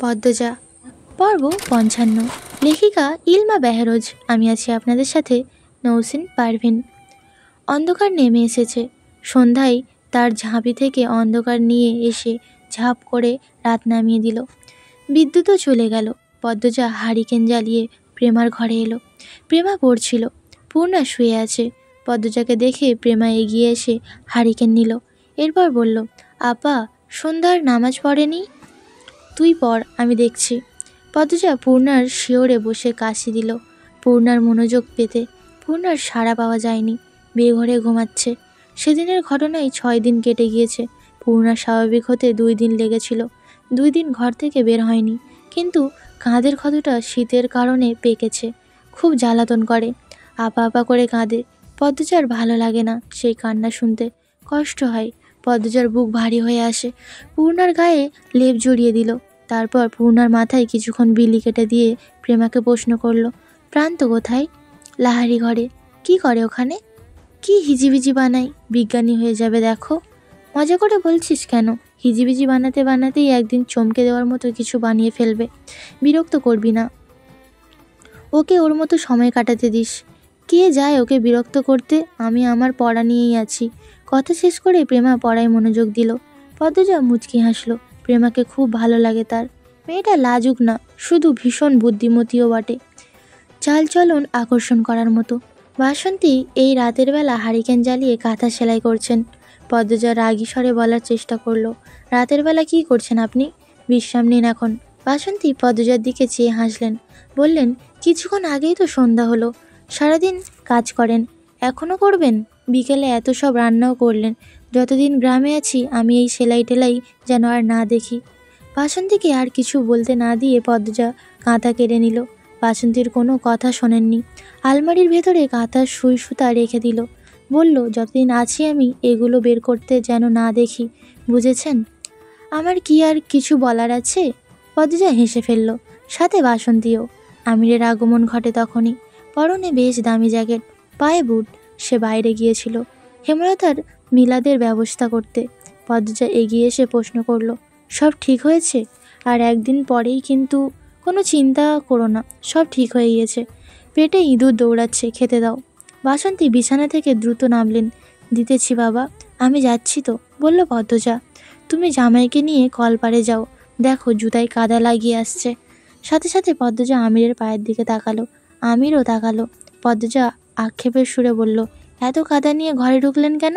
পদ্মজা পর্ব ৫৫। লেখিকা ইলমা বেহরোজ। আমি আছি আপনাদের সাথে নৌসিন পারভিন। অন্ধকার নেমে এসেছে। সন্ধ্যায় তার ঝাঁপি থেকে অন্ধকার নিয়ে এসে ঝাঁপ করে রাত নামিয়ে দিল। বিদ্যুৎও চলে গেল। পদ্মজা হারিকেন জ্বালিয়ে প্রেমার ঘরে এলো। প্রেমা পড়ছিল, পূর্ণা শুয়ে আছে। পদ্মজাকে দেখে প্রেমা এগিয়ে এসে হারিকেন নিল। এরপর বলল, আপা সন্ধ্যার নামাজ পড়েনি? তুই পড়, আমি দেখছি। পদ্মজা পূর্ণার শিওরে বসে কাশি দিল পূর্ণার মনোযোগ পেতে। পূর্ণার সাড়া পাওয়া যায়নি, বেঘরে ঘুমাচ্ছে। সেদিনের ঘটনায় ৬ দিন কেটে গিয়েছে। পূর্ণা স্বাভাবিক হতে 2 দিন লেগেছিল। 2 দিন ঘর থেকে বের হয়নি, কিন্তু কাঁধের ক্ষতটা শীতের কারণে পেকেছে। খুব জ্বালাতন করে, আপা আপা করে কাঁদে। পদ্মজার ভালো লাগে না সেই কান্না শুনতে, কষ্ট হয়। পদ্মজার বুক ভারী হয়ে আসে। পূর্ণার গায়ে লেপ জড়িয়ে দিল। তারপর পূর্ণার মাথায় কিছুক্ষণ বিলি কেটে দিয়ে প্রেমাকে প্রশ্ন করলো, প্রান্ত কোথায়? লাহারি ঘরে। কি করে ওখানে? কি হিজিবিজি বানাই, বিজ্ঞানী হয়ে যাবে দেখো। মজা করে বলছিস কেন? হিজিবিজি বানাতে বানাতেই একদিন চমকে দেওয়ার মতো কিছু বানিয়ে ফেলবে। বিরক্ত করবি না, ওকে ওর মতো সময় কাটাতে দিস। কে যায় ওকে বিরক্ত করতে? আমি আমার পড়া নিয়েই আছি। কথা শেষ করে প্রেমা পড়ায় মনোযোগ দিল। পদ্মজা মুচকি হাসলো। প্রেমাকে খুব ভালো লাগে তার। মেয়েটা লাজুক না, শুধু ভীষণ বুদ্ধিমতীও বটে। চালচলন আকর্ষণ করার মতো। বাসন্তী এই রাতের বেলা হারিকেন জ্বালিয়ে কাঁথা সেলাই করছেন। পদ্মজা রাগী স্বরে বলার চেষ্টা করলো, রাতের বেলা কি করছেন আপনি? বিশ্রাম নিন এখন। বাসন্তী পদ্মজার দিকে চেয়ে হাসলেন, বললেন, কিছুক্ষণ আগেই তো সন্ধ্যা হলো। সারাদিন কাজ করেন, এখনও করবেন? বিকেলে এত সব রান্নাও করলেন। যতদিন গ্রামে আছি আমি এই সেলাই টেলাই যেন আর না দেখি। বাসন্তীকে আর কিছু বলতে না দিয়ে পদ্মজা কাঁথা কেড়ে নিল। বাসন্তীর কোনো কথা শোনেননি। আলমারির ভেতরে কাঁথার সুই সুতা রেখে দিল। বলল, যতদিন আছি আমি এগুলো বের করতে যেন না দেখি, বুঝেছেন? আমার কি আর কিছু বলার আছে? পদ্মজা হেসে ফেলল, সাথে বাসন্তীও। আমিরের আগমন ঘটে তখনই। পরনে বেশ দামি জ্যাকেট, পায়ে বুট। সে বাইরে গিয়েছিল হেমলতার মিলাদের ব্যবস্থা করতে। পদ্মজা এগিয়ে এসে প্রশ্ন করল, সব ঠিক হয়েছে? আর একদিন পরেই কিন্তু। কোনো চিন্তা করো না, সব ঠিক হয়ে গিয়েছে। পেটে ইঁদুর দৌড়াচ্ছে, খেতে দাও। বাসন্তী বিছানা থেকে দ্রুত নামলেন। দিতেছি বাবা, আমি যাচ্ছি তো, বলল পদ্মজা। তুমি জামাইকে নিয়ে কলপারে যাও, দেখো জুতায় কাদা লাগিয়ে আসছে। সাথে সাথে পদ্মজা আমিরের পায়ের দিকে তাকালো। আমিরও তাকালো। পদ্মজা আক্ষেপের সুরে বলল, এত কাদা নিয়ে ঘরে ঢুকলেন কেন?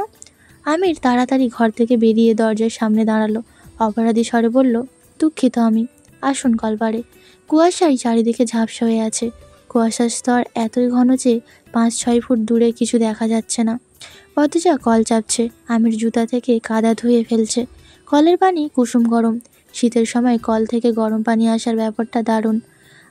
আমির তাড়াতাড়ি ঘর থেকে বেরিয়ে দরজার সামনে দাঁড়ালো। অপরাধী স্বরে বলল, দুঃখিত আমি। আসুন কলপারে। কুয়াশায় চারিদিকে ঝাপসা হয়ে আছে। কুয়াশার স্তর এতই ঘন যে 5-6 ফুট দূরে কিছু দেখা যাচ্ছে না। পদ্মজা কল চাপছে, আমির জুতা থেকে কাদা ধুয়ে ফেলছে। কলের পানি কুসুম গরম। শীতের সময় কল থেকে গরম পানি আসার ব্যাপারটা দারুণ।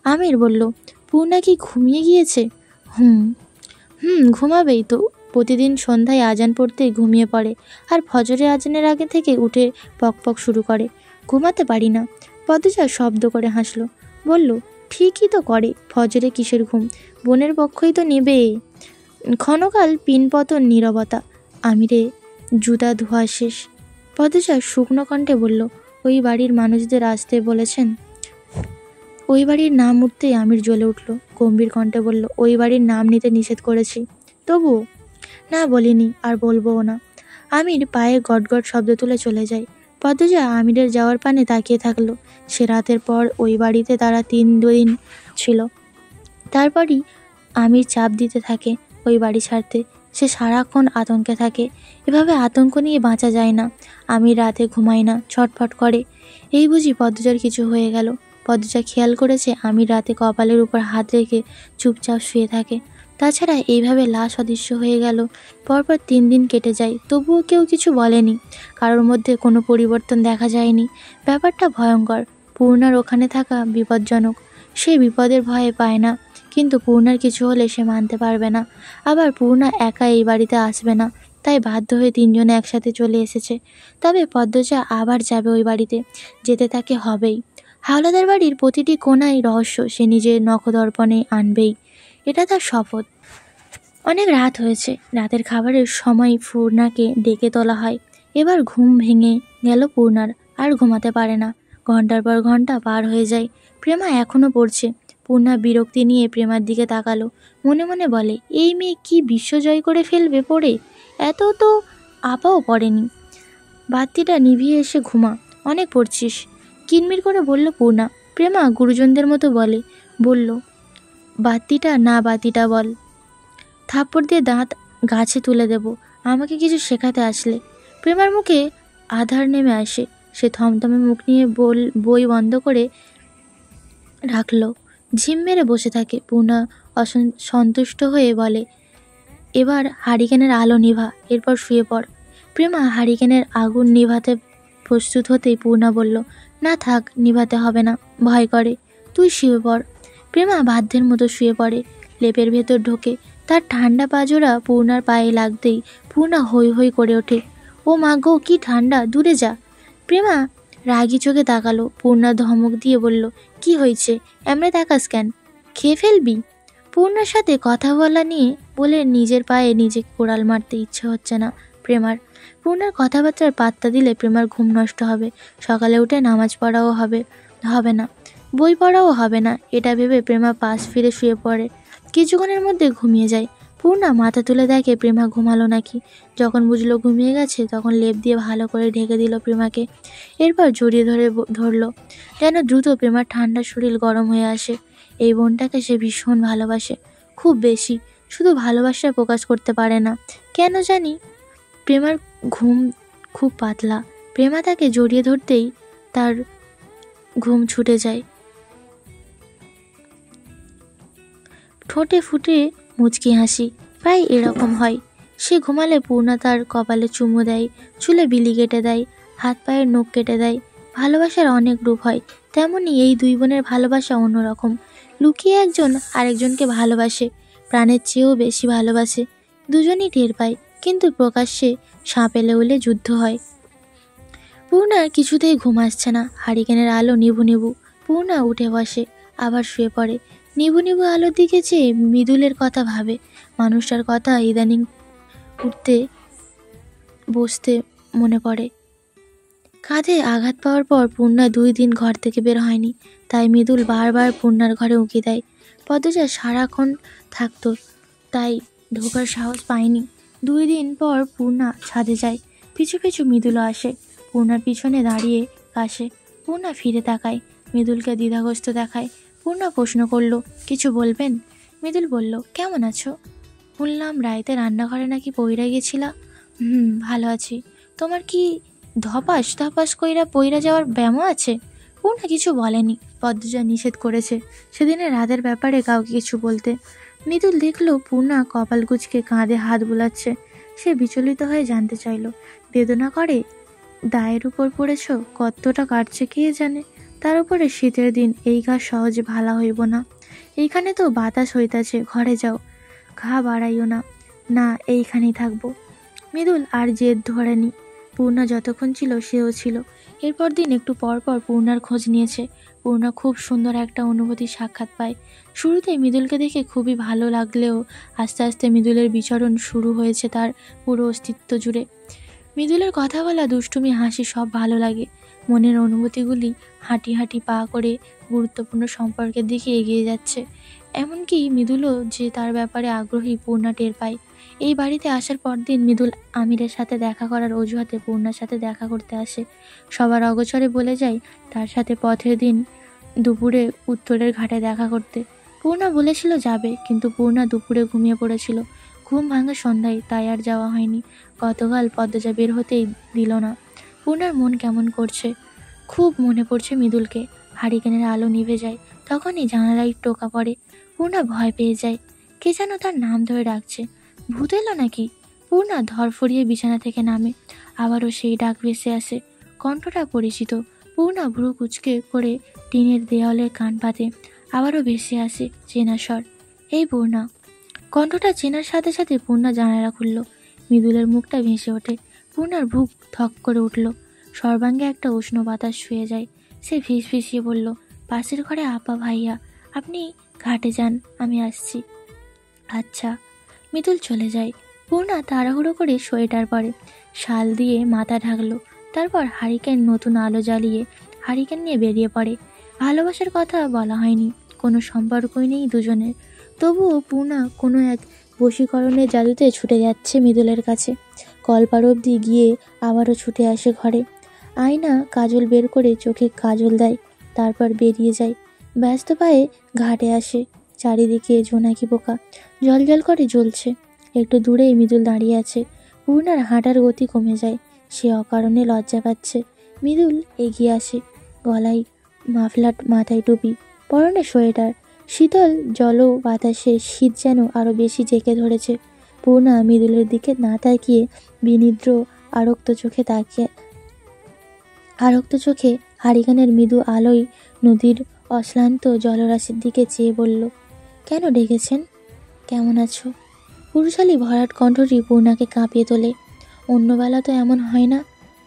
আমির বলল, পূর্ণা কি ঘুমিয়ে গিয়েছে? হুম ঘুমাবেই তো। প্রতিদিন সন্ধ্যায় আজান পড়তেই ঘুমিয়ে পড়ে, আর ফজরের আজানের আগে থেকে উঠে পকপক শুরু করে। ঘুমাতে পারি না। পদ্মজা শব্দ করে হাসলো, বলল, ঠিকই তো করে। ফজরে কিসের ঘুম? বোনের পক্ষই তো নেবে। ক্ষণকাল পিনপতন নীরবতা। আমিরে জুতা ধোয়া শেষ। পদ্মজা শুকনো কণ্ঠে বলল, ওই বাড়ির মানুষদের আসতে বলেছেন? ওই বাড়ির নাম উঠতেই আমির জ্বলে উঠল। গম্ভীর কণ্ঠে বলল, ওই বাড়ির নাম নিতে নিষেধ করেছি। তবুও? না বলিনি, আর বলবোও না। আমির পায়ে গটগট শব্দ তুলে চলে যায়। পদ্মজা আমিরের যাওয়ার পানে তাকিয়ে থাকলো। সে রাতের পর ওই বাড়িতে তারা 3 দিন ছিল। তারপরই আমির চাপ দিতে থাকে ওই বাড়ি ছাড়তে। সে সারাক্ষণ আতঙ্কে থাকে। এভাবে আতঙ্ক নিয়ে বাঁচা যায় না। আমির রাতে ঘুমায় না, ছটফট করে। এই বুঝি পদ্মজার কিছু হয়ে গেল। পদ্মজা খেয়াল করেছে আমির রাতে কপালের উপর হাত রেখে চুপচাপ শুয়ে থাকে। তাছাড়া এইভাবে লাশ অদৃশ্য হয়ে গেল। পরপর 3 দিন কেটে যায়, তবুও কেউ কিছু বলেনি। কারোর মধ্যে কোনো পরিবর্তন দেখা যায়নি। ব্যাপারটা ভয়ঙ্কর। পূর্ণার ওখানে থাকা বিপজ্জনক। সে বিপদের ভয়ে পায় না, কিন্তু পূর্ণার কিছু হলে সে মানতে পারবে না। আবার পূর্ণা একা এই বাড়িতে আসবে না, তাই বাধ্য হয়ে 3 জনে একসাথে চলে এসেছে। তবে পদ্মজা আবার যাবে ওই বাড়িতে, যেতে তাকে হবেই। হাওলাদার বাড়ির প্রতিটি কোণায় রহস্য সে নিজের নখদর্পণে আনবেই, এটা তার শপথ। অনেক রাত হয়েছে। রাতের খাবারের সময় পূর্ণাকে ডেকে তোলা হয়। এবার ঘুম ভেঙে গেল পূর্ণার। আর ঘুমাতে পারে না। ঘন্টার পর ঘন্টা পার হয়ে যায়। প্রেমা এখনও পড়ছে। পূর্ণা বিরক্তি নিয়ে প্রেমার দিকে তাকালো। মনে মনে বলে, এই মেয়ে কি বিশ্ব জয় করে ফেলবে পড়ে? এত তো আপাও পড়েনি। বাতিটা নিভিয়ে এসে ঘুমা, অনেক পড়ছিস, কিনমির করে বলল পূর্ণা। প্রেমা গুরুজনদের মতো বলল, বাতিটা বল। থাপ্পড় দিয়ে দাঁত গাছে তুলে দেব আমাকে কিছু শেখাতে আসলে। প্রেমার মুখে আধার নেমে আসে। সে থমথমে মুখ নিয়ে বই বন্ধ করে রাখলো। ঝিম মেরে বসে থাকে। পূর্ণা সন্তুষ্ট হয়ে বলে, এবার হারিকেনের আলো নিভা, এরপর শুয়ে পড়। প্রেমা হারিকেনের আগুন নিভাতে প্রস্তুত হতেই পূর্ণা বলল, না থাক, নিভাতে হবে না, ভয় করে, তুই শুয়ে পড়। প্রেমা বাধ্যের মতো শুয়ে পড়ে। লেপের ভেতর ঢোকে। তার ঠান্ডা পাজোড়া পূর্ণার পায়ে লাগতেই পূর্ণা হৈ হৈ করে ওঠে। ও মা গো, কি ঠান্ডা, দূরে যা। প্রেমা রাগি চোখে তাকালো। পূর্ণা ধমক দিয়ে বলল, কি হয়েছে, এমনি তাকাস কেন, খেয়ে ফেলবি? পূর্ণার সাথে কথা বলে নিজের পায়ে নিজেকে কোড়াল মারতে ইচ্ছে হচ্ছে না প্রেমার। পূর্ণার কথাবার্তার পাত্তা দিলে প্রেমার ঘুম নষ্ট হবে। সকালে উঠে নামাজ পড়াও হবে না, বই পড়াও হবে না, এটা ভেবে প্রেমা পাশ ফিরে শুয়ে পড়ে। কিছুক্ষণের মধ্যে ঘুমিয়ে যায়। পূর্ণা মাথা তুলে দেখে প্রেমা ঘুমালো নাকি। যখন বুঝলো ঘুমিয়ে গেছে, তখন লেপ দিয়ে ভালো করে ঢেকে দিল প্রেমাকে। এরপর জড়িয়ে ধরলো, যেন দ্রুত প্রেমার ঠান্ডা শরীর গরম হয়ে আসে। এই বোনটাকে সে ভীষণ ভালোবাসে, খুব বেশি। শুধু ভালোবাসা প্রকাশ করতে পারে না কেন জানি। প্রেমার ঘুম খুব পাতলা। প্রেমা তাকে জড়িয়ে ধরতেই তার ঘুম ছুটে যায়। ঠোঁটে ফুটে মুচকি হাসি, প্রায় এরকম হয়। সে ঘুমালে পূর্ণা তার কপালে চুমু দেয়, চুলে বিলি কেটে দেয়, হাত পায়ের নখ কেটে দেয়। ভালোবাসার অনেক রূপ হয়, তেমনি এই দুই বোনের ভালোবাসা অন্যরকম। লুকিয়ে একজন আরেকজনকে ভালোবাসে, প্রাণের চেয়েও বেশি ভালোবাসে। দুজনই টের পায়, কিন্তু প্রকাশ্যে সাপ এলে উলে যুদ্ধ হয়। পূর্ণার কিছুতেই ঘুম আসছে না। হারিকেনের আলো নিভু নিভু। পূর্ণা উঠে বসে, আবার শুয়ে পড়ে। নিভু নিভু আলোর দিকে চেয়ে মৃদুলের কথা ভাবে। মানুষটার কথা ইদানিং উঠতে বসতে মনে পড়ে। কাঁধে আঘাত পাওয়ার পর পূর্ণা 2 দিন ঘর থেকে বের হয়নি, তাই মৃদুল বারবার পূর্ণার ঘরে উঁকি দেয়। পদ্মজা সারাক্ষণ থাকতো, তাই ঢোকার সাহস পায়নি। 2 দিন পর পূর্ণা ছাদে যায়। পিছু পিছু মৃদুলও আসে। পূর্ণার পিছনে দাঁড়িয়ে আসে। পূর্ণা ফিরে তাকায়, মৃদুলকে দ্বিধাগ্রস্ত দেখায়। পূর্ণা প্রশ্ন করল, কিছু বলবেন? মৃদুল বলল, কেমন আছো? শুনলাম রাইতে রান্নাঘরে নাকি পইরা গেছিলা। ভালো আছি। তোমার কি ধপাস ধপাস কইরা পইরা যাওয়ার ব্যামো আছে? পূর্ণা কিছু বলেনি। পদ্মজা নিষেধ করেছে সেদিনের রাতের ব্যাপারে কাউকে কিছু বলতে। মৃদুল দেখল পূর্ণা কপাল কুঁচকে কাঁধে হাত বুলাচ্ছে। সে বিচলিত হয়ে জানতে চাইল, বেদনা করে? দায়ের উপর পড়েছ, কতটা কাটছে কে জানে। তার উপরে শীতের দিন, এই ঘা সহজে ভালা হইব না। এইখানে তো বাতাস হইতাছে, ঘরে যাও, ঘা বাড়াইও না। না, এইখানেই থাকবো। মৃদুল আর জেদ ধরেনি। পূর্ণা যতক্ষণ ছিল সেও ছিল। এরপর দিন একটু পর পর পূর্ণার খোঁজ নিয়েছে। পূর্ণা খুব সুন্দর একটা অনুভূতি সাক্ষাৎ পায়। শুরুতে মৃদুলকে দেখে খুবই ভালো লাগলেও আস্তে আস্তে মৃদুলের বিচরণ শুরু হয়েছে তার পুরো অস্তিত্ব জুড়ে। মৃদুলের কথা বলা, দুষ্টুমি, হাসি সব ভালো লাগে। মনের অনুভূতিগুলি হাঁটি হাঁটি পা করে গুরুত্বপূর্ণ সম্পর্কের দিকে এগিয়ে যাচ্ছে। এমনকি মৃদুলও যে তার ব্যাপারে আগ্রহী পূর্ণা টের পায়। এই বাড়িতে আসার পর দিন মৃদুল আমিরের সাথে দেখা করার অজুহাতে পূর্ণার সাথে দেখা করতে আসে। সবার অগোচরে বলে যায় তার সাথে পথের দিন দুপুরে উত্তরের ঘাটে দেখা করতে। পূর্ণা বলেছিল যাবে, কিন্তু পূর্ণা দুপুরে ঘুমিয়ে পড়েছিল। ঘুম ভাঙে সন্ধ্যায়, তাই আর যাওয়া হয়নি। গতকাল পদ্মজা বের হতেই দিল না। পূর্ণার মন কেমন করছে, খুব মনে পড়ছে মৃদুলকে। হারিকেনের আলো নিভে যায়, তখনই জানালায় টোকা পড়ে। পূর্ণা ভয় পেয়ে যায়। কে যেন তার নাম ধরে ডাকছে। ভূত এলো নাকি? পূর্ণা ধরফরিয়ে বিছানা থেকে নামে। আবারও সেই ডাক ভেসে আসে। কণ্ঠটা পরিচিত। পূর্ণা ভ্রু কুচকে করে টিনের দেওয়ালের কান পাতে। আবারও ভেসে আসে চেনা স্বর, এই পূর্ণা। কণ্ঠটা চেনার সাথে সাথে পূর্ণা জানালা খুলল। মৃদুলের মুখটা ভেসে ওঠে। পূর্ণার বুক থক করে উঠল। সর্বাঙ্গে একটা উষ্ণ বাতাস শুয়ে যায়। সে ফিসফিসিয়ে বলল, পাশের ঘরে আপা ভাইয়া, আপনি ঘাটে যান, আমি আসছি। আচ্ছা। মৃদুল চলে যায়। পূর্ণা তাড়াহুড়ো করে সোয়েটার পরে, শাল দিয়ে মাথা ঢাকলো। তারপর হারিকেন নতুন আলো জ্বালিয়ে হারিকেন নিয়ে বেরিয়ে পড়ে। ভালোবাসার কথা বলা হয়নি, কোনো সম্পর্কই নেই দুজনের, তবুও পূর্ণা কোনো এক বশীকরণের জাদুতে ছুটে যাচ্ছে মৃদুলের কাছে। কলপার অবধি গিয়ে আবারও ছুটে আসে ঘরে। আয়না কাজল বের করে চোখে কাজল দেয়, তারপর বেরিয়ে যায়। ব্যস্ত পায়ে ঘাটে আসে। চারিদিকে জোনাকি পোকা জল করে জ্বলছে। একটু দূরেই মৃদুল দাঁড়িয়ে আছে। পূর্ণার হাঁটার গতি কমে যায়, সে অকারণে লজ্জা পাচ্ছে। মৃদুল এগিয়ে আসে, গলায় মাফলার, মাথায় টুপি, পরনে সোয়েটার। শীতল জল বাতাসে শীত যেন আরো বেশি জেঁকে ধরেছে। পূর্ণা মৃদুলের দিকে না তাকিয়ে বিনিদ্র আরক্ত চোখে হারিকেনের মৃদু আলোয় নদীর অশ্রান্ত জলরাশির দিকে চেয়ে বলল, কেন ডেকেছেন? কেমন আছো? পুরুষালী ভরাট কণ্ঠটি পূর্ণাকে কাঁপিয়ে তোলে। অন্যবেলা তো এমন হয় না,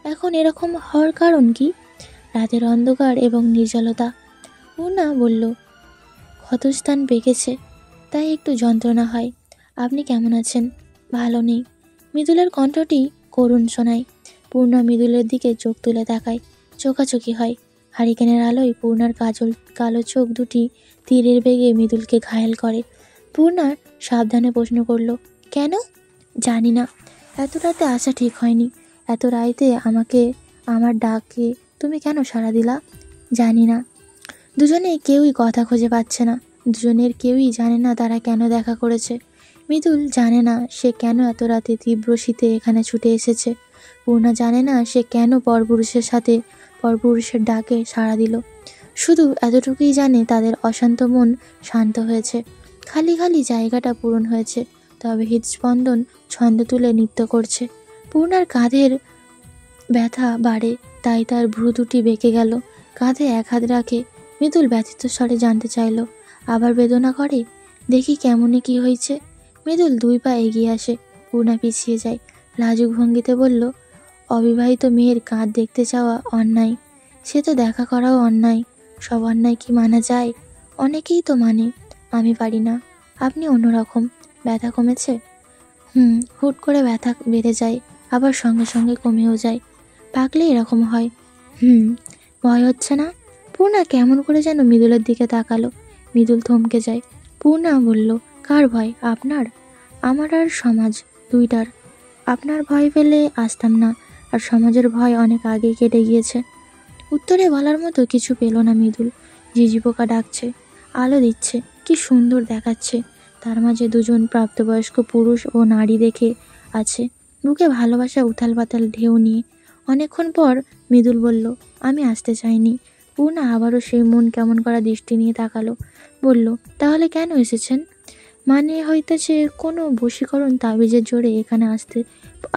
এখন এরকম হওয়ার কারণ কি? রাতের অন্ধকার এবং নির্জলতা। পূর্ণা বলল, ক্ষতস্থান পেকেছে, তাই একটু যন্ত্রণা হয়। আপনি কেমন আছেন? ভালো নেই। মৃদুলের কণ্ঠটি করুণ শোনায়। পূর্ণা মৃদুলের দিকে চোখ তুলে তাকায়, চোখাচোখি হয়। হারিকেনের আলোয় পূর্ণার কালো চোখ দুটি তীরের বেগে মৃদুলকে ঘায়েল করে। পূর্ণার সাবধানে প্রশ্ন করল, কেন? জানি না, এত রাতে আসা ঠিক হয়নি। এত রাইতে আমার ডাকে তুমি কেন সাড়া দিলা? জানি না। দুজনে কেউই কথা খুঁজে পাচ্ছে না। দুজনের কেউই জানে না তারা কেন দেখা করেছে। মৃদুল জানে না সে কেন এত রাতে তীব্র শীতে এখানে ছুটে এসেছে। পূর্ণা জানে না সে কেন পরপুরুষের ডাকে সাড়া দিল। শুধু এতটুকুই জানে, তাদের অশান্ত মন শান্ত হয়েছে, খালি খালি জায়গাটা পূরণ হয়েছে। তবে হৃদস্পন্দন ছন্দ তুলে নৃত্য করছে। পূর্ণার কাঁধের ব্যথা বাড়ে, তাই তার ভ্রু দুটি বেঁকে গেল। কাঁধে এক হাত রাখে। মৃদুল ব্যথিত স্বরে জানতে চাইল, আবার বেদনা করে? দেখি কেমনে কি হয়েছে। মৃদুল 2 পা এগিয়ে আসে। পূর্ণা পিছিয়ে যায়। লাজুক ভঙ্গিতে বলল, অবিবাহিত মেয়ের কাঁধ দেখতে চাওয়া অন্যায়। সে তো দেখা করাও অন্যায়। সব অন্যায় কি মানা যায়? অনেকেই তো মানে, আমি পারি না। আপনি অন্যরকম। ব্যথা কমেছে? হুট করে ব্যথা বেড়ে যায়, আবার সঙ্গে সঙ্গে কমেও যায়। পাকলে এরকম হয়। ভয় হচ্ছে না? পূর্ণা কেমন করে যেন মৃদুলের দিকে তাকালো। মৃদুল থমকে যায়। পূর্ণা বলল, কার ভয়? আপনার? আমার আর সমাজ, দুইটার। আপনার ভয় পেলে আসতাম না, আর সমাজের ভয় অনেক আগেই কেটে গিয়েছে। উত্তরে বলার মতো কিছু পেল না মৃদুল। ঝিঝি পোকা ডাকছে, আলো দিচ্ছে, কি সুন্দর দেখাচ্ছে। তার মাঝে দুজন প্রাপ্তবয়স্ক পুরুষ ও নারী দেখে আছে, বুকে ভালোবাসা উথাল পাতাল ঢেউ নিয়ে। অনেকক্ষণ পর মৃদুল বলল, আমি আসতে চাইনি। পূর্ণা আবারও সেই মন কেমন করা দৃষ্টি নিয়ে তাকালো। বলল, তাহলে কেন এসেছেন? মানে হইতেছে কোনো বশীকরণ তাবিজের জোরে এখানে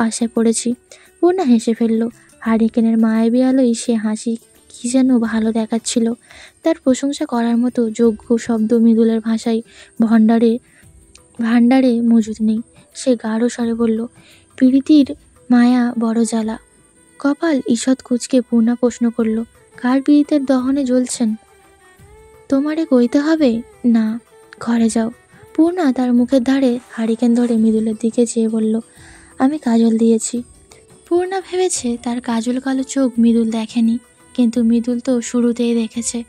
আশায় পড়েছি। পূর্ণা হেসে ফেলল। হারিকেনের মায়াবী আলোয় সে হাসি কি যেন ভালো দেখাচ্ছিল। তার প্রশংসা করার মতো যোগ্য শব্দ মৃদুলের ভাষায় ভাণ্ডারে মজুদ নেই। সে গাঢ় স্বরে বলল, প্রীতির মায়া বড় জ্বালা। কপাল ঈষৎ কুঁচকে পূর্ণা প্রশ্ন করল, কার পীড়িতের দহনে জ্বলছেন? তোমারে কইতে হবে না, ঘরে যাও। পূর্ণা তার মুখের ধারে হারিকেন ধরে মৃদুলের দিকে চেয়ে বলল, আমি কাজল দিয়েছি। পূর্ণা ভেবেছে তার কাজল কালো চোখ মৃদুল দেখেনি, কিন্তু মৃদুল তো শুরুতেই দেখেছে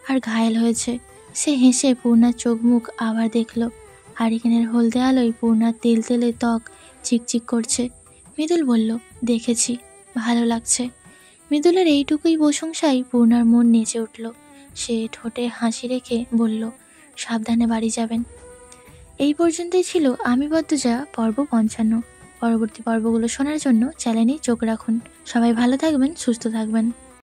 আর ঘায়েল হয়েছে। সে হেসে পূর্ণার চোখ মুখ আবার দেখল। হারিকেনের হলদে আলোয় পূর্ণার তেলে ত্বক চিকচিক করছে। মৃদুল বলল, দেখেছি, ভালো লাগছে। মৃদুলের এইটুকুই প্রশংসায় পূর্ণার মন নেচে উঠল। সে ঠোঁটে হাসি রেখে বলল, সাবধানে বাড়ি যাবেন। এই পর্যন্তই ছিল আমি বদ্দুজা পর্ব 55। পরবর্তী পর্বগুলো শোনার জন্য চ্যানেলে চোখ রাখুন। সবাই ভালো থাকবেন, সুস্থ থাকবেন।